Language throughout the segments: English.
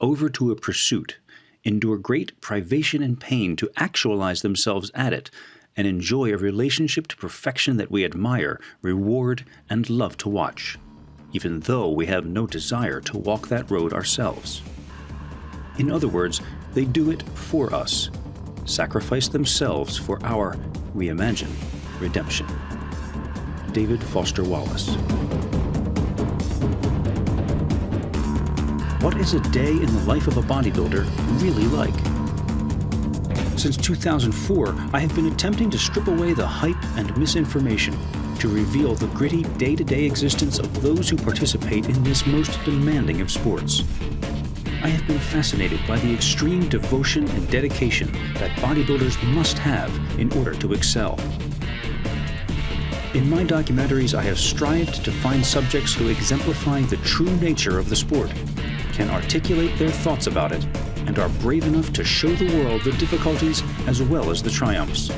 over to a pursuit, endure great privation and pain to actualize themselves at it, and enjoy a relationship to perfection that we admire, reward, and love to watch, even though we have no desire to walk that road ourselves. In other words, they do it for us, sacrifice themselves for our, we imagine, redemption. David Foster Wallace. What is a day in the life of a bodybuilder really like? Since 2004, I have been attempting to strip away the hype and misinformation to reveal the gritty day-to-day existence of those who participate in this most demanding of sports. I have been fascinated by the extreme devotion and dedication that bodybuilders must have in order to excel. In my documentaries, I have strived to find subjects who exemplify the true nature of the sport, can articulate their thoughts about it, and are brave enough to show the world the difficulties as well as the triumphs.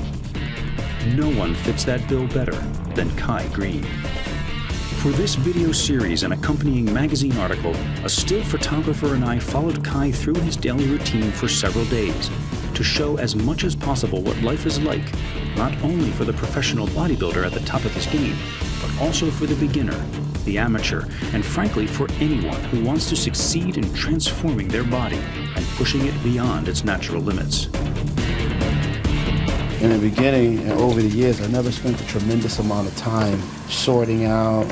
No one fits that bill better than Kai Greene. For this video series and accompanying magazine article, a still photographer and I followed Kai through his daily routine for several days to show as much as possible what life is like, not only for the professional bodybuilder at the top of his game, but also for the beginner, the amateur, and frankly for anyone who wants to succeed in transforming their body and pushing it beyond its natural limits. In the beginning and over the years, I never spent a tremendous amount of time sorting out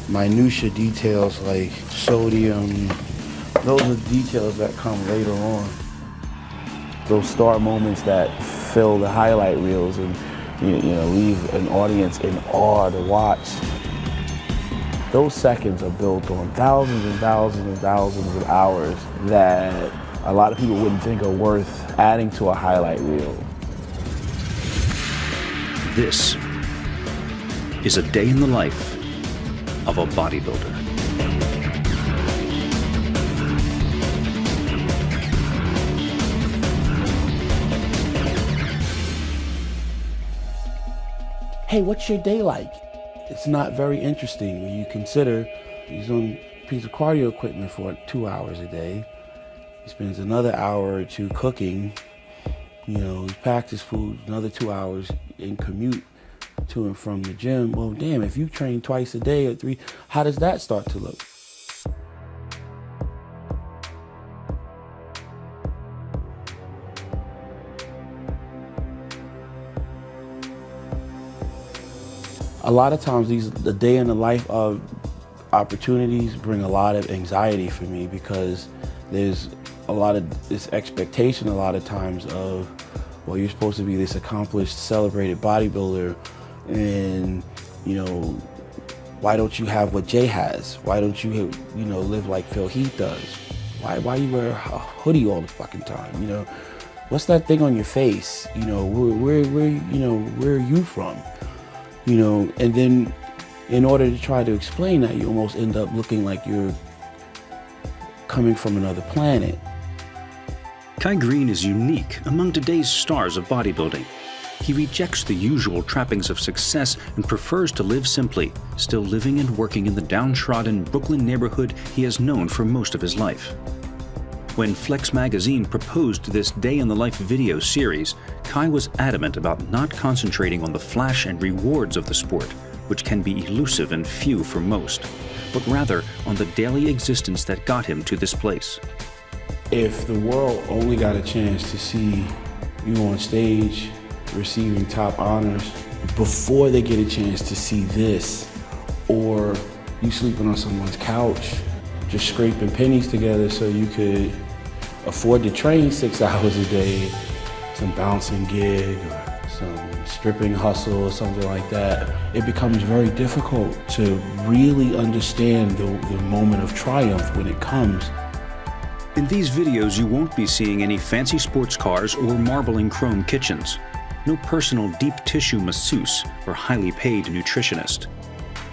minutia details like sodium. Those are details that come later on. Those star moments that fill the highlight reels and leave an audience in awe to watch. Those seconds are built on thousands and thousands and thousands of hours that a lot of people wouldn't think are worth adding to a highlight reel. This is a day in the life of a bodybuilder. Hey, what's your day like? It's not very interesting when you consider he's on a piece of cardio equipment for 2 hours a day. He spends another hour or two cooking. He packs his food, another 2 hours and commute to and from the gym. Well, damn, if you train twice a day or 3, how does that start to look? A lot of times the day in the life of opportunities bring a lot of anxiety for me because there's a lot of this expectation a lot of times of, well, you're supposed to be this accomplished, celebrated bodybuilder, and why don't you have what Jay has? Why don't you live like Phil Heath does? Why you wear a hoodie all the fucking time? What's that thing on your face? Where are you from? And then in order to try to explain that, you almost end up looking like you're coming from another planet. Kai Greene is unique among today's stars of bodybuilding. He rejects the usual trappings of success and prefers to live simply, still living and working in the downtrodden Brooklyn neighborhood he has known for most of his life. When Flex magazine proposed this Day in the Life video series, Kai was adamant about not concentrating on the flash and rewards of the sport, which can be elusive and few for most, but rather on the daily existence that got him to this place. If the world only got a chance to see you on stage receiving top honors before they get a chance to see this, or you sleeping on someone's couch, just scraping pennies together so you could afford to train 6 hours a day, some bouncing gig or some stripping hustle or something like that, it becomes very difficult to really understand the moment of triumph when it comes. In these videos, you won't be seeing any fancy sports cars or marbling chrome kitchens. No personal deep tissue masseuse or highly paid nutritionist.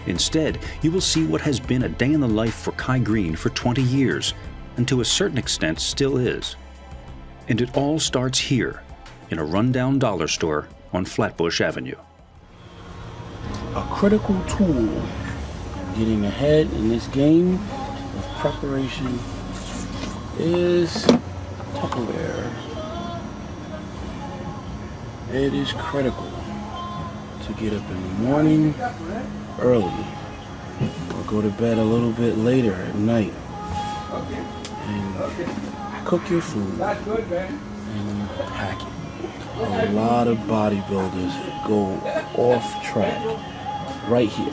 Instead, you will see what has been a day in the life for Kai Greene for 20 years, and to a certain extent still is. And it all starts here, in a rundown dollar store on Flatbush Avenue. A critical tool getting ahead in this game of preparation is Tupperware. It is critical to get up in the morning early or go to bed a little bit later at night and cook your food and pack it. A lot of bodybuilders go off track right here.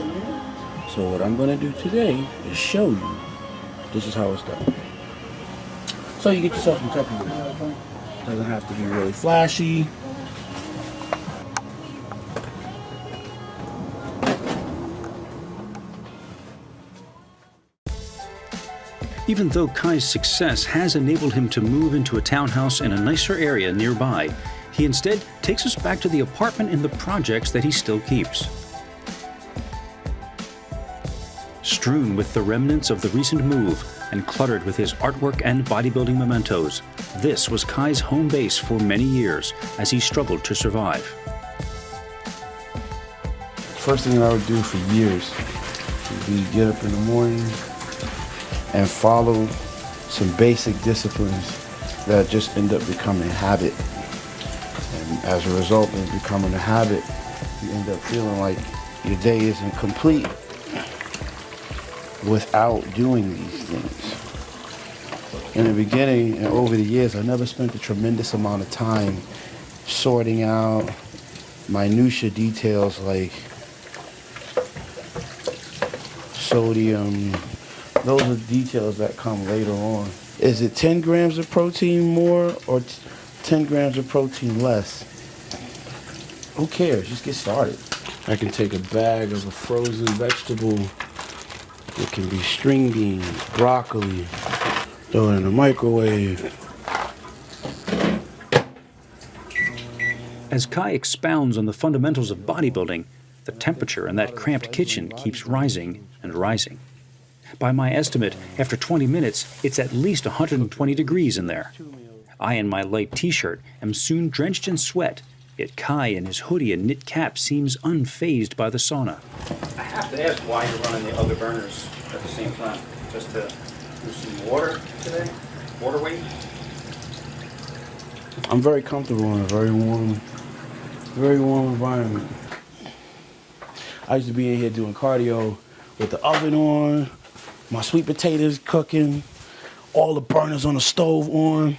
So what I'm going to do today is show you this is how it's done. So you get yourself some Tupperware. Doesn't have to be really flashy. Even though Kai's success has enabled him to move into a townhouse in a nicer area nearby, he instead takes us back to the apartment in the projects that he still keeps. Strewn with the remnants of the recent move and cluttered with his artwork and bodybuilding mementos, this was Kai's home base for many years as he struggled to survive. First thing that I would do for years would be get up in the morning and follow some basic disciplines that just end up becoming a habit. And as a result of becoming a habit, you end up feeling like your day isn't complete without doing these things. In the beginning and over the years, I never spent a tremendous amount of time sorting out minutia details like sodium. Those are details that come later on. Is it 10 grams of protein more or 10 grams of protein less? Who cares? Just get started. I can take a bag of a frozen vegetable. It can be string beans, broccoli, throw it in the microwave. As Kai expounds on the fundamentals of bodybuilding, the temperature in that cramped kitchen keeps rising and rising. By my estimate, after 20 minutes, it's at least 120 degrees in there. I, in my light t-shirt, am soon drenched in sweat, yet Kai in his hoodie and knit cap seems unfazed by the sauna. I have to ask why you're running the other burners at the same time. Just to do some water today? Water weight? I'm very comfortable in a very warm environment. I used to be in here doing cardio with the oven on, my sweet potatoes cooking, all the burners on the stove on,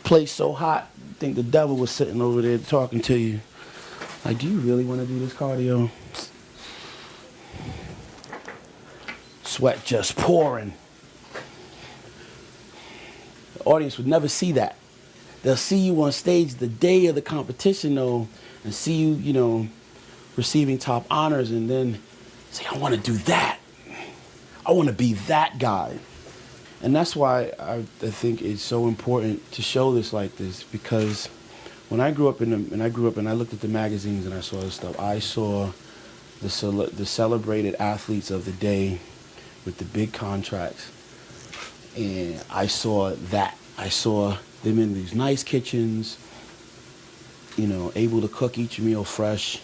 place so hot, I think the devil was sitting over there talking to you. Like, do you really want to do this cardio? Sweat just pouring. The audience would never see that. They'll see you on stage the day of the competition, though, and see you, receiving top honors, and then say, I want to do that. I want to be that guy. And that's why I think it's so important to show this like this, because when I grew up and I looked at the magazines and I saw this stuff, I saw the celebrated athletes of the day with the big contracts. And I saw that. I saw them in these nice kitchens, able to cook each meal fresh,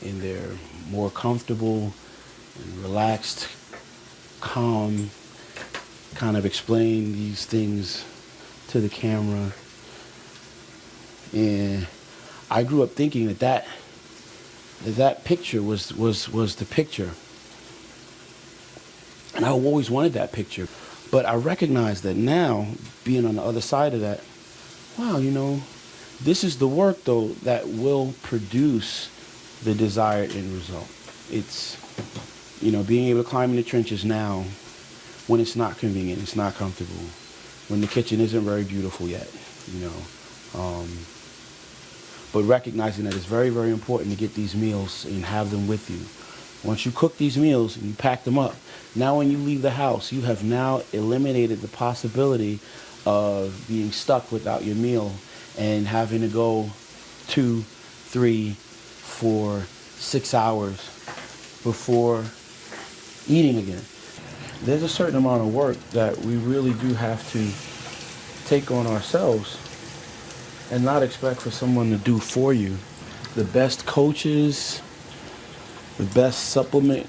in their more comfortable and relaxed, calm, kind of explain these things to the camera. And I grew up thinking that picture was the picture. And I always wanted that picture. But I recognize that now, being on the other side of that, wow, this is the work, though, that will produce the desired end result. It's, being able to climb in the trenches now when it's not convenient, it's not comfortable, when the kitchen isn't very beautiful yet, but recognizing that it's very, very important to get these meals and have them with you. Once you cook these meals and you pack them up, now when you leave the house, you have now eliminated the possibility of being stuck without your meal and having to go 2, 3, 4, 6 hours before eating again. There's a certain amount of work that we really do have to take on ourselves and not expect for someone to do for you. The best coaches, the best supplement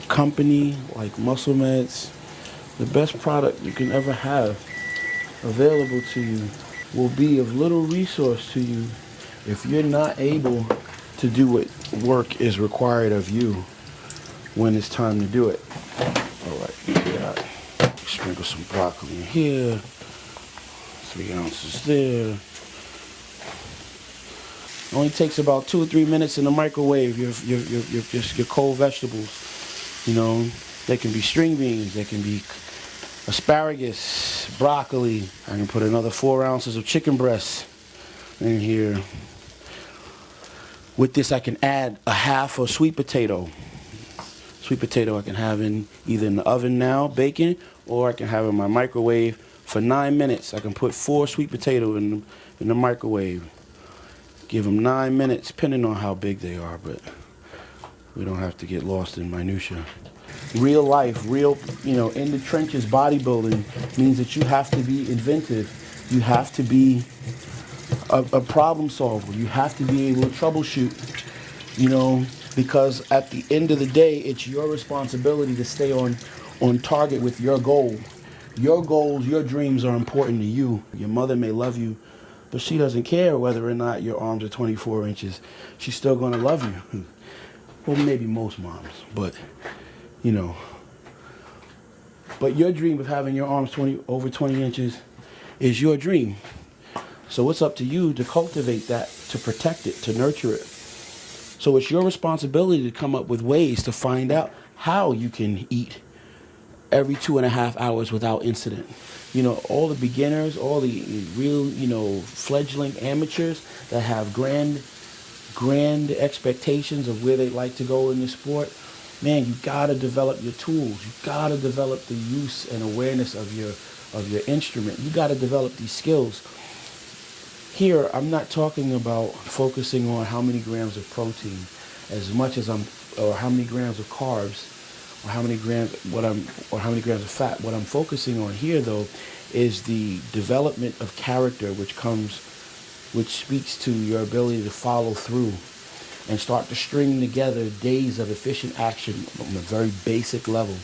company like Muscle Meds, The best product you can ever have available to you will be of little resource to you if you're not able to do what work is required of you when it's time to do it. All right, we got sprinkle some broccoli in here, 3 ounces there. Only takes about 2 or 3 minutes in the microwave. Your cold vegetables, you know, they can be string beans, they can be asparagus, broccoli. I can put another 4 ounces of chicken breast in here. With this, I can add a half a sweet potato. Sweet potato I can have either in the oven now, baking, or I can have in my microwave for 9 minutes. I can put 4 sweet potatoes in the microwave. Give them 9 minutes, depending on how big they are, but we don't have to get lost in minutia. Real life, in the trenches bodybuilding means that you have to be inventive. You have to be a problem solver. You have to be able to troubleshoot, because at the end of the day, it's your responsibility to stay on target with your goal. Your goals, your dreams are important to you. Your mother may love you, but she doesn't care whether or not your arms are 24 inches. She's still going to love you. Well, maybe most moms, but, But your dream of having your arms over 20 inches is your dream. So it's up to you to cultivate that, to protect it, to nurture it. So it's your responsibility to come up with ways to find out how you can eat every 2.5 hours without incident. All the beginners, all the real, fledgling amateurs that have grand expectations of where they'd like to go in the sport, man, you gotta develop your tools. You gotta develop the use and awareness of your instrument. You gotta develop these skills. Here, I'm not talking about focusing on how many grams of protein as much as or how many grams of carbs, or how many grams of fat. What I'm focusing on here, though, is the development of character, which speaks to your ability to follow through and start to string together days of efficient action on a very basic level.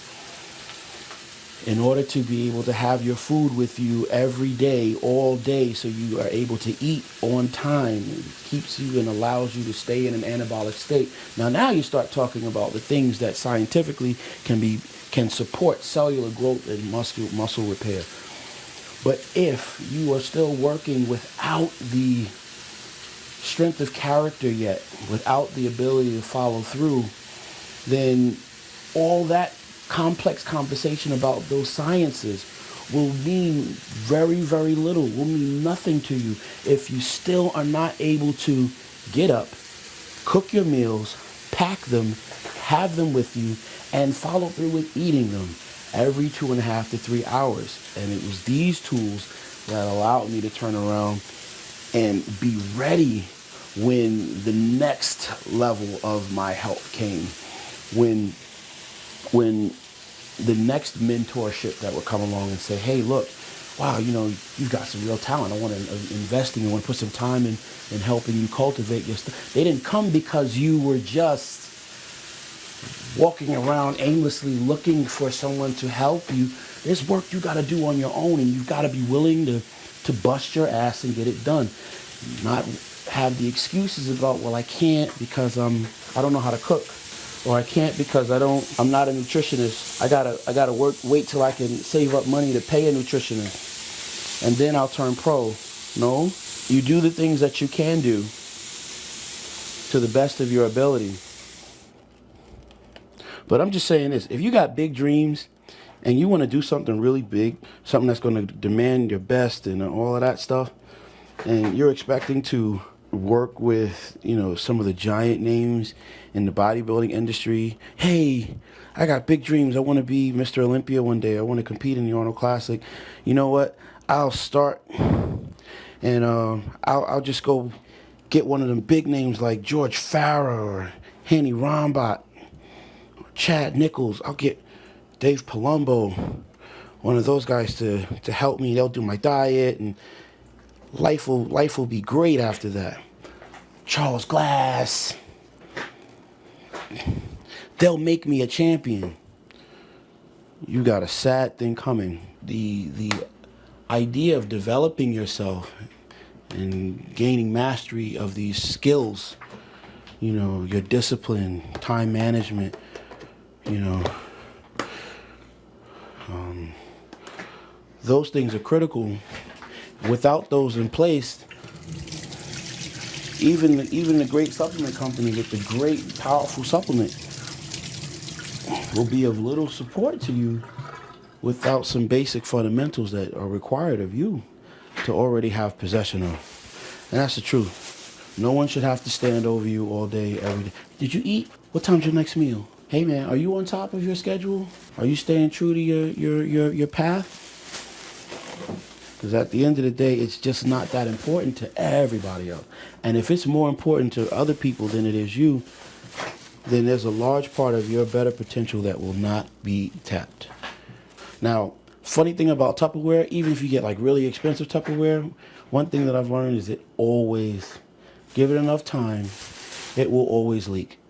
In order to be able to have your food with you every day, all day, so you are able to eat on time. It keeps you and allows you to stay in an anabolic state. Now you start talking about the things that scientifically can support cellular growth and muscle repair. But if you are still working without the strength of character yet, without the ability to follow through, then all that complex conversation about those sciences will mean very, very little, will mean nothing to you if you still are not able to get up, cook your meals, pack them, have them with you, and follow through with eating them every 2.5 to 3 hours. And it was these tools that allowed me to turn around and be ready when the next level of my health came, when the next mentorship that would come along and say, hey, look, wow, you've got some real talent. I want to invest in you. I want to put some time in helping you cultivate your stuff. They didn't come because you were just walking around aimlessly looking for someone to help you. There's work you got to do on your own, and you've got to be willing to bust your ass and get it done. Not have the excuses about, well, I can't because I don't know how to cook. Or I can't because I'm not a nutritionist. I gotta wait till I can save up money to pay a nutritionist, and then I'll turn pro. No, you do the things that you can do to the best of your ability. But I'm just saying this: if you got big dreams and you want to do something really big, something that's going to demand your best and all of that stuff, and you're expecting to work with, some of the giant names in the bodybuilding industry. Hey, I got big dreams. I want to be Mr. Olympia one day. I want to compete in the Arnold Classic. You know what? I'll start and I'll just go get one of them big names like George Farah or Hanny Rombot or Chad Nichols. I'll get Dave Palumbo, one of those guys to help me. They'll do my diet, and life will be great after that. Charles Glass. They'll make me a champion. you got a sad thing coming. The idea of developing yourself and gaining mastery of these skills, you know, your discipline, time management, you know, those things are critical. Without those in place, even the great supplement company with the great powerful supplement will be of little support to you without some basic fundamentals that are required of you to already have possession of. And that's the truth. No one should have to stand over you all day, every day. Did you eat? What time's your next meal? Hey man, are you on top of your schedule? Are you staying true to your path? Because at the end of the day, it's just not that important to everybody else. And if it's more important to other people than it is you, then there's a large part of your better potential that will not be tapped. Now, funny thing about Tupperware, even if you get like really expensive Tupperware, one thing that I've learned is it always, give it enough time, it will always leak.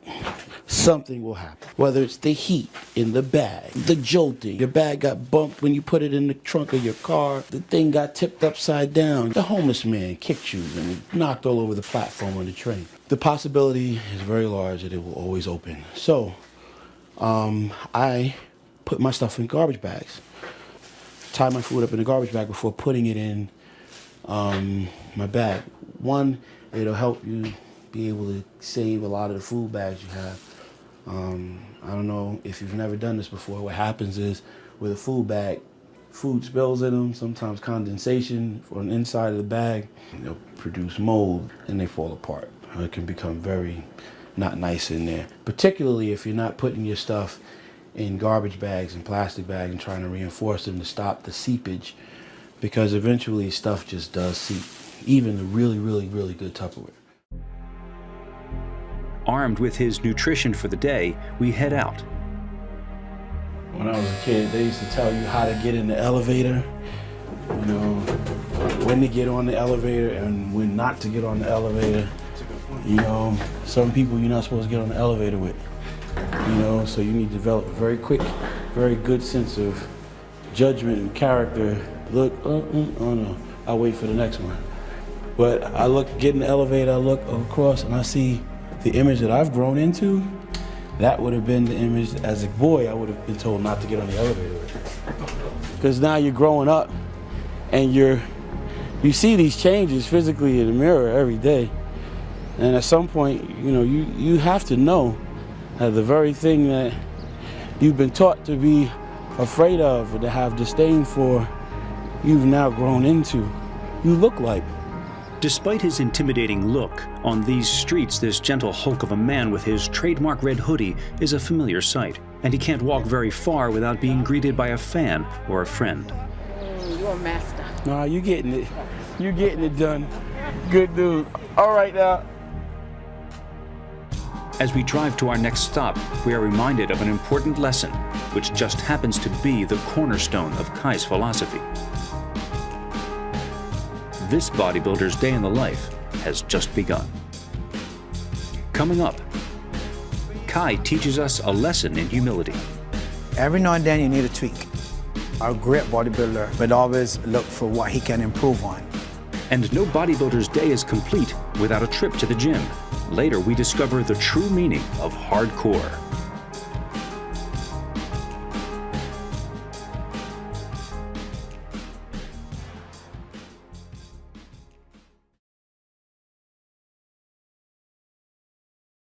Something will happen. Whether it's the heat in the bag, the jolting, your bag got bumped when you put it in the trunk of your car, the thing got tipped upside down, the homeless man kicked you and knocked all over the platform on the train. The possibility is very large that it will always open. So, I put my stuff in garbage bags. Tie my food up in a garbage bag before putting it in my bag. One, it'll help you be able to save a lot of the food bags you have. I don't know if you've never done this before. What happens is with a food bag, food spills in them, sometimes condensation on the inside of the bag. They'll produce mold and they fall apart. It can become very not nice in there, particularly if you're not putting your stuff in garbage bags and plastic bags and trying to reinforce them to stop the seepage, because eventually stuff just does seep, even the really, really, really good Tupperware. Armed with his nutrition for the day, we head out. When I was a kid, they used to tell you how to get in the elevator, you know, when to get on the elevator and when not to get on the elevator. You know, some people you're not supposed to get on the elevator with, you know, so you need to develop a very quick, very good sense of judgment and character. Look, oh no, I'll wait for the next one. But I get in the elevator, I look across and I see the image that I've grown into. That would have been the image as a boy I would have been told not to get on the elevator with. Because now you're growing up and you see these changes physically in the mirror every day. And at some point, you know, you have to know that the very thing that you've been taught to be afraid of or to have disdain for, you've now grown into. You look like. Despite his intimidating look, on these streets, this gentle hulk of a man with his trademark red hoodie is a familiar sight, and he can't walk very far without being greeted by a fan or a friend. You're a master. Nah, you getting it. You're getting it done. Good dude. All right now. As we drive to our next stop, we are reminded of an important lesson, which just happens to be the cornerstone of Kai's philosophy. This bodybuilder's day in the life has just begun. Coming up, Kai teaches us a lesson in humility. Every now and then you need a tweak. A great bodybuilder would always look for what he can improve on. And no bodybuilder's day is complete without a trip to the gym. Later, we discover the true meaning of hardcore.